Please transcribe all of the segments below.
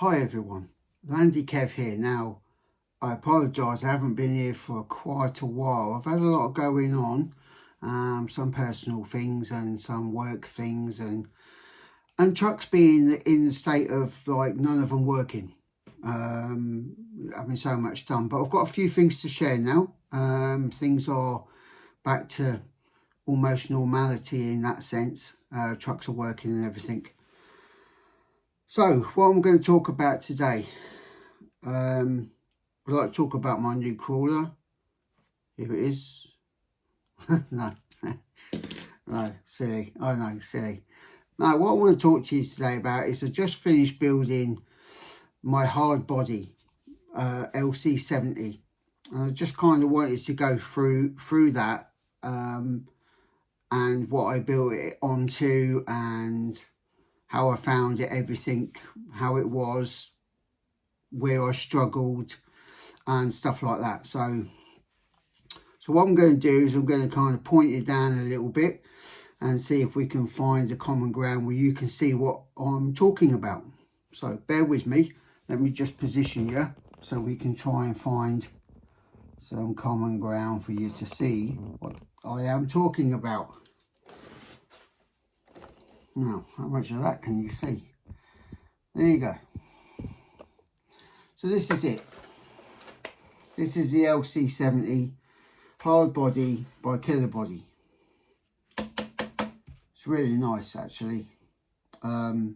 Hi everyone, Landy Kev here. Now, I apologise, I haven't been here for quite a while. I've had a lot going on, some personal things and some work things, and trucks being in the state of like none of them working. Having so much done, but I've got a few things to share now. Things are back to almost normality in that sense. Trucks are working and everything. So, what I'm going to talk about today, I'd like to talk about my new crawler. Here it is. No, no, silly. I know, silly. Now, what I want to talk to you today about is I just finished building my hard body LC70. And I just kind of wanted to go through that and what I built it onto and how I found it, everything, how it was, where I struggled and stuff like that. So what I'm going to do is I'm going to kind of point it down a little bit and see if we can find a common ground where you can see what I'm talking about. So bear with me. Let me just position you so we can try and find some common ground for you to see what I am talking about. Now, how much of that can you see? There you go. So this is it. This is the LC70 hard body by Killerbody. It's really nice actually. I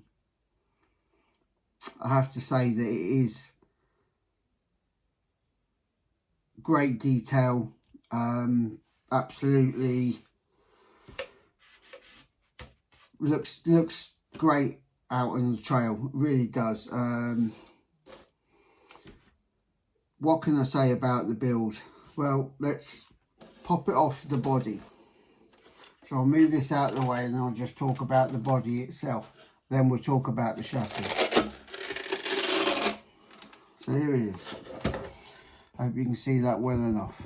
have to say that it is great detail. Absolutely looks great out on the trail. It really does. What can I say about the build? Well, let's pop it off the body. So I'll move this out of the way and I'll just talk about the body itself. Then we'll talk about the chassis. So here it is. Hope you can see that well enough.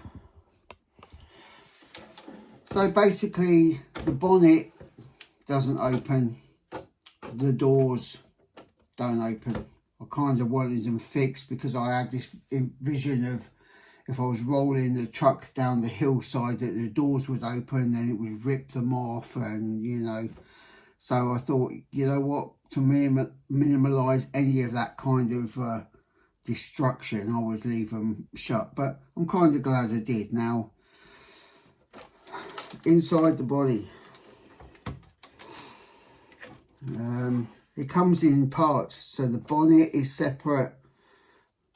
So basically the bonnet doesn't open, the doors don't open. I kind of wanted them fixed because I had this vision of if I was rolling the truck down the hillside that the doors would open and it would rip them off, and you know, so I thought, you know what, to minimalise any of that kind of destruction, I would leave them shut. But I'm kind of glad I did. Now, inside the body, it comes in parts. So the bonnet is separate,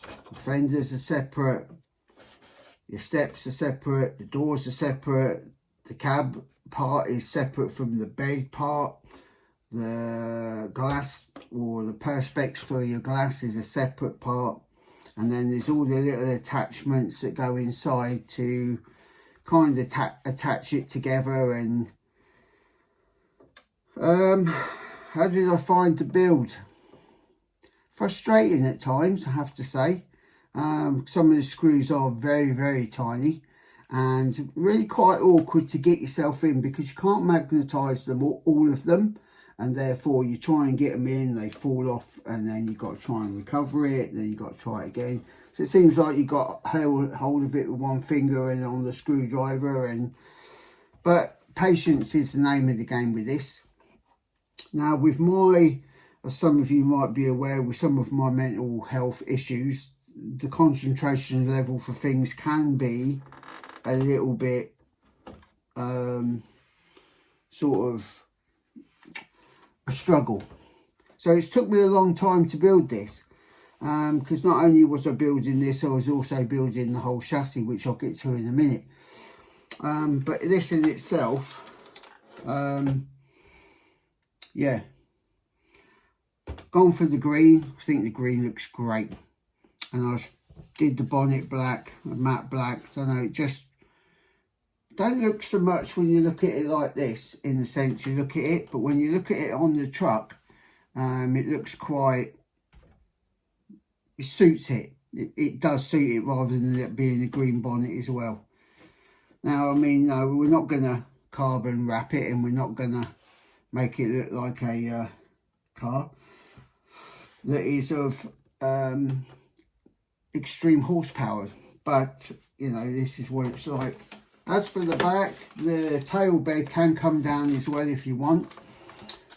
the fenders are separate, your steps are separate, the doors are separate, the cab part is separate from the bed part, the glass or the perspex for your glass is a separate part, and then there's all the little attachments that go inside to kind of attach it together. And how did I find the build? Frustrating at times, I have to say. Some of the screws are very tiny and really quite awkward to get yourself in because you can't magnetise them, all of them, and therefore you try and get them in, they fall off, and then you've got to try and recover it, then you've got to try it again. So it seems like you got hold of it with one finger and on the screwdriver, but patience is the name of the game with this. Now, with as some of you might be aware, with some of my mental health issues, the concentration level for things can be a little bit sort of a struggle. So it's took me a long time to build this, because not only was I building this, I was also building the whole chassis, which I'll get to in a minute. But this in itself, yeah, gone for the green. I think the green looks great, and I did the bonnet black, matte black. I don't know, it just don't look so much when you look at it like this, in the sense you look at it, but when you look at it on the truck, it looks quite, it suits it. It does suit it, rather than it being a green bonnet as well. Now, I mean, no, we're not going to carbon wrap it, and we're not going to make it look like a car. that is of extreme horsepower, but you know, this is what it's like. As for the back, the tail bed can come down as well if you want.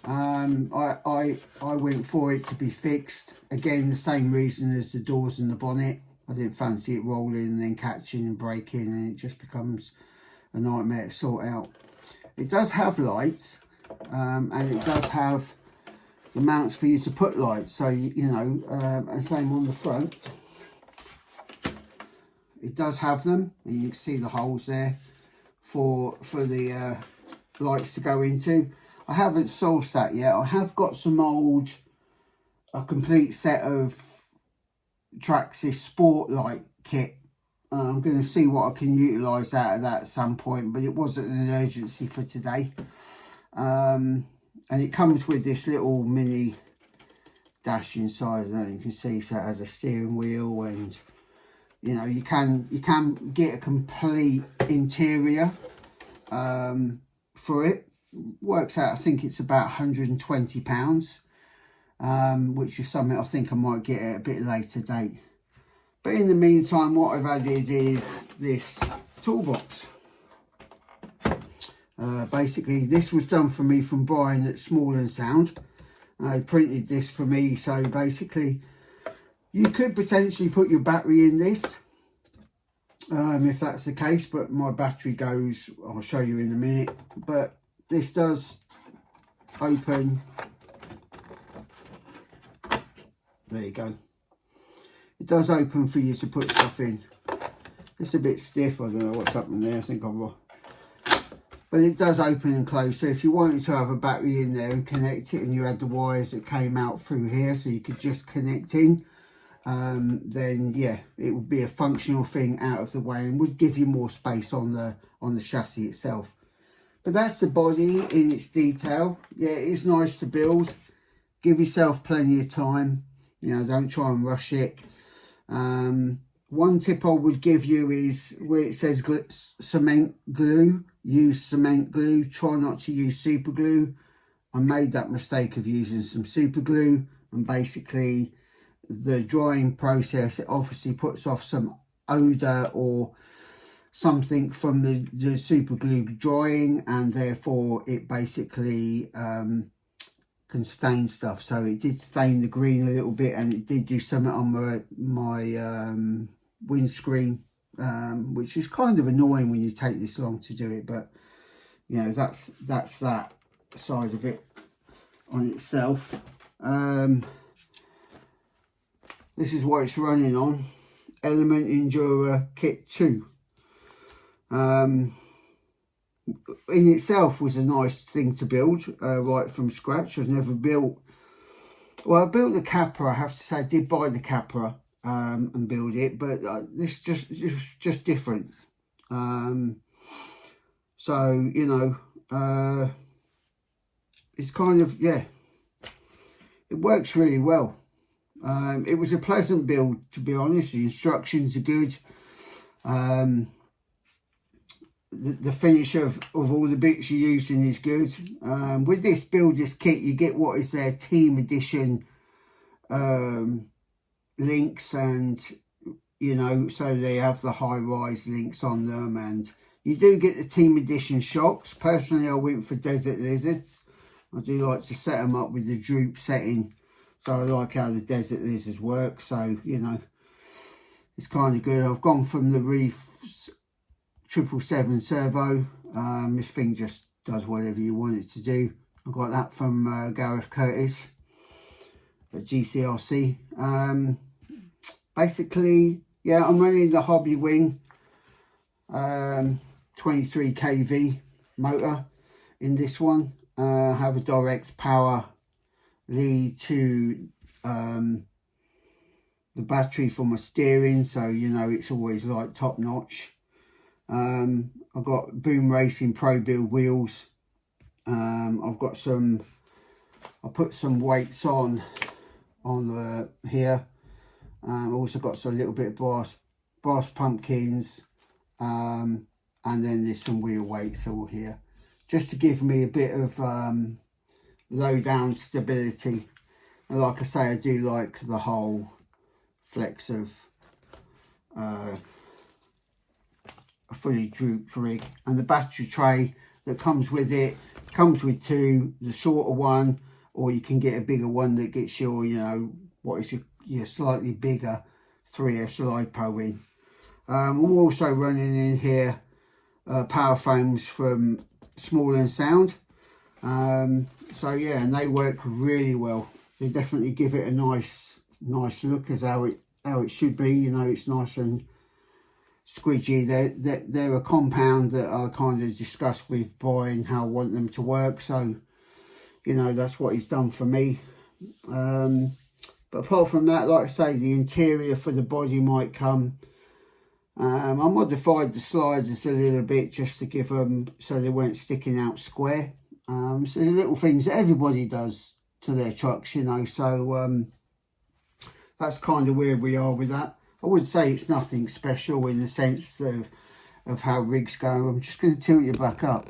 I went for it to be fixed. Again, the same reason as the doors and the bonnet. I didn't fancy it rolling and then catching and breaking, and it just becomes a nightmare to sort out. It does have lights, and it does have the mounts for you to put lights. So, you know, and same on the front. It does have them, and you can see the holes there for the lights to go into. I haven't sourced that yet. I have got some a complete set of Traxxas Sport light kit. I'm going to see what I can utilise out of that at some point, but it wasn't an urgency for today. And it comes with this little mini dash inside. I don't know if you can see, so it has a steering wheel, and you know, you can get a complete interior for it. Works out, I think it's about £120, which is something I think I might get at a bit later date. But in the meantime, what I've added is this toolbox. Basically, this was done for me from Brian at Small and Sound. He printed this for me, so basically you could potentially put your battery in this, if that's the case, but my battery goes, I'll show you in a minute. But this does open, there you go. It does open for you to put stuff in. It's a bit stiff, I don't know what's happening there, I think I'm, but it does open and close. So if you wanted to have a battery in there and connect it, and you had the wires that came out through here, so you could just connect in, then yeah, it would be a functional thing out of the way and would give you more space on the chassis itself. But that's the body in its detail. Yeah, it is nice to build. Give yourself plenty of time. You know, don't try and rush it. One tip I would give you is where it says cement glue, use cement glue. Try not to use super glue. I made that mistake of using some super glue, and basically the drying process, it obviously puts off some odour or something from the super glue drying, and therefore it basically can stain stuff. So it did stain the green a little bit, and it did do something on my windscreen, which is kind of annoying when you take this long to do it. But you know, that's that side of it on itself. This is what it's running on, Element Enduro Kit 2. In itself was a nice thing to build right from scratch. I've never built, well, I built the Capra, I have to say. I did buy the Capra and build it, but this just different. So you know, it's kind of, yeah, it works really well. It was a pleasant build, to be honest. The instructions are good. The finish of all the bits you're using is good. With this kit, you get what is their team edition links, and you know, so they have the high rise links on them, and you do get the team edition shocks. Personally, I went for Desert Lizards. I do like to set them up with the droop setting, so I like how the Desert Lizards work. So you know, it's kind of good. I've gone from the Reef 777 servo. This thing just does whatever you want it to do. I got that from Gareth Curtis at GCRC. Basically, yeah, I'm running the Hobby Wing 23 kV motor in this one. I have a direct power lead to the battery for my steering, so you know, it's always like top notch. I've got Boom Racing Pro Build wheels. I've got some, I put some weights on here. Also got some little bit of brass pumpkins, and then there's some wheel weights all here, just to give me a bit of low down stability. And like I say, I do like the whole flex of a fully drooped rig. And the battery tray that comes with it comes with two, the shorter one, or you can get a bigger one that gets your, you know, what is your slightly bigger 3S LiPo in. We're also running in here power frames from Small & Sound. So yeah, and they work really well. They definitely give it a nice look as how it should be. You know, it's nice and squidgy. They're a compound that I kind of discussed with Brian how I want them to work. So, you know, that's what he's done for me. But apart from that, like I say, the interior for the body might come. I modified the sliders a little bit just to give them so they weren't sticking out square. So the little things that everybody does to their trucks, you know. So that's kind of where we are with that. I would say it's nothing special in the sense of how rigs go. I'm just going to tilt you back up.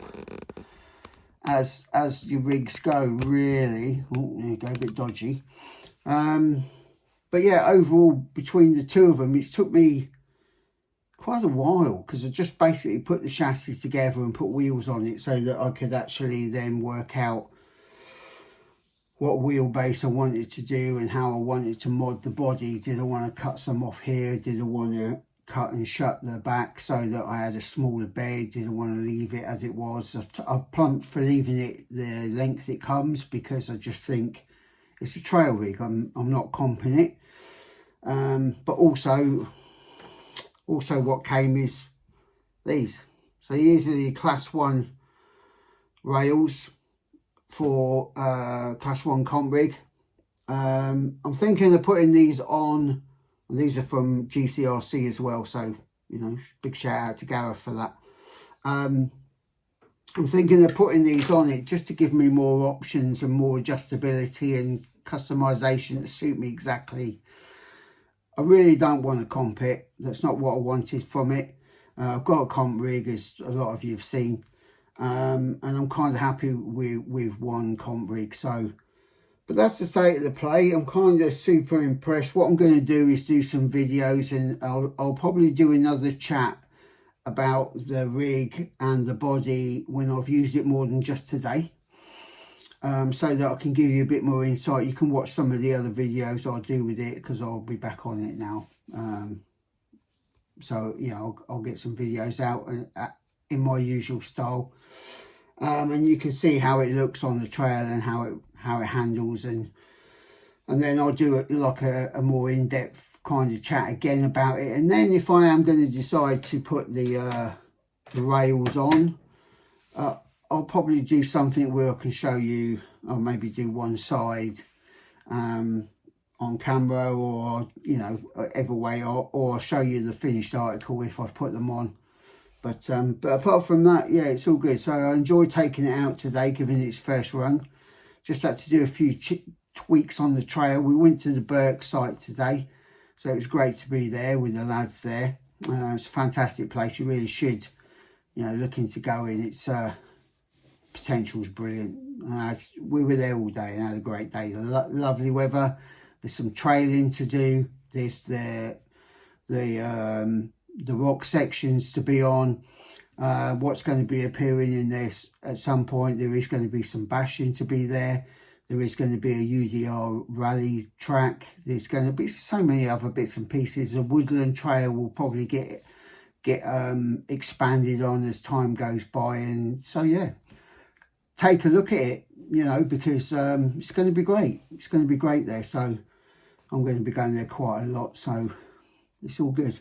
As your rigs go, really. Oh, there you go, a bit dodgy. But yeah, overall, between the two of them, it's took me quite a while, because I just basically put the chassis together and put wheels on it so that I could actually then work out what wheelbase I wanted to do and how I wanted to mod the body. Did I want to cut some off here? Did I want to cut and shut the back so that I had a smaller bed? Did I want to leave it as it was? I've plumped for leaving it the length it comes, because I just think it's a trail rig. I'm not comping it. But also what came is these. So these are the Class 1 rails for Class 1 comp rig. I'm thinking of putting these on, and these are from GCRC as well, so, you know, big shout out to Gareth for that. I'm thinking of putting these on it just to give me more options and more adjustability and customization to suit me exactly. I really don't want to comp it. That's not what I wanted from it. I've got a comp rig, as a lot of you have seen, and I'm kind of happy with one comp rig. So, but that's the state of the play. I'm kind of super impressed. What I'm going to do is do some videos, and I'll probably do another chat about the rig and the body when I've used it more than just today. So that I can give you a bit more insight. You can watch some of the other videos I'll do with it, because I'll be back on it now. So, you know, I'll get some videos out in my usual style. And you can see how it looks on the trail and how it handles. And then I'll do it like a more in-depth kind of chat again about it. And then if I am going to decide to put the rails on, I'll probably do something where I can show you. I'll maybe do one side on camera, or, you know, either way, or I'll show you the finished article if I put them on. But apart from that, yeah, it's all good. So I enjoyed taking it out today, giving it its first run. Just had to do a few tweaks on the trail. We went to the Burke site today, so it was great to be there with the lads there. It's a fantastic place. You really should, you know, looking to go in. It's potential is brilliant. We were there all day and had a great day. Lovely weather. There's some trailing to do. There's the rock sections to be on. What's going to be appearing in this at some point, there is going to be some bashing to be there. There is going to be a UDR rally track. There's going to be so many other bits and pieces. The woodland trail will probably get expanded on as time goes by. And so, yeah, take a look at it, you know, because it's going to be great. It's going to be great there. So I'm going to be going there quite a lot. So it's all good.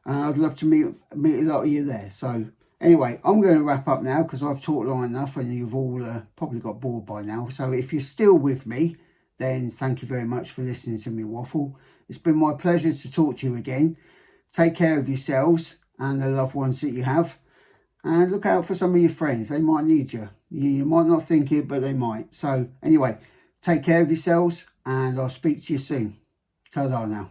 And I'd love to meet a lot of you there. So anyway, I'm going to wrap up now, because I've talked long enough and you've all probably got bored by now. So if you're still with me, then thank you very much for listening to me waffle. It's been my pleasure to talk to you again. Take care of yourselves and the loved ones that you have. And look out for some of your friends. They might need you. You might not think it, but they might. So anyway, take care of yourselves, and I'll speak to you soon. Ta-da now.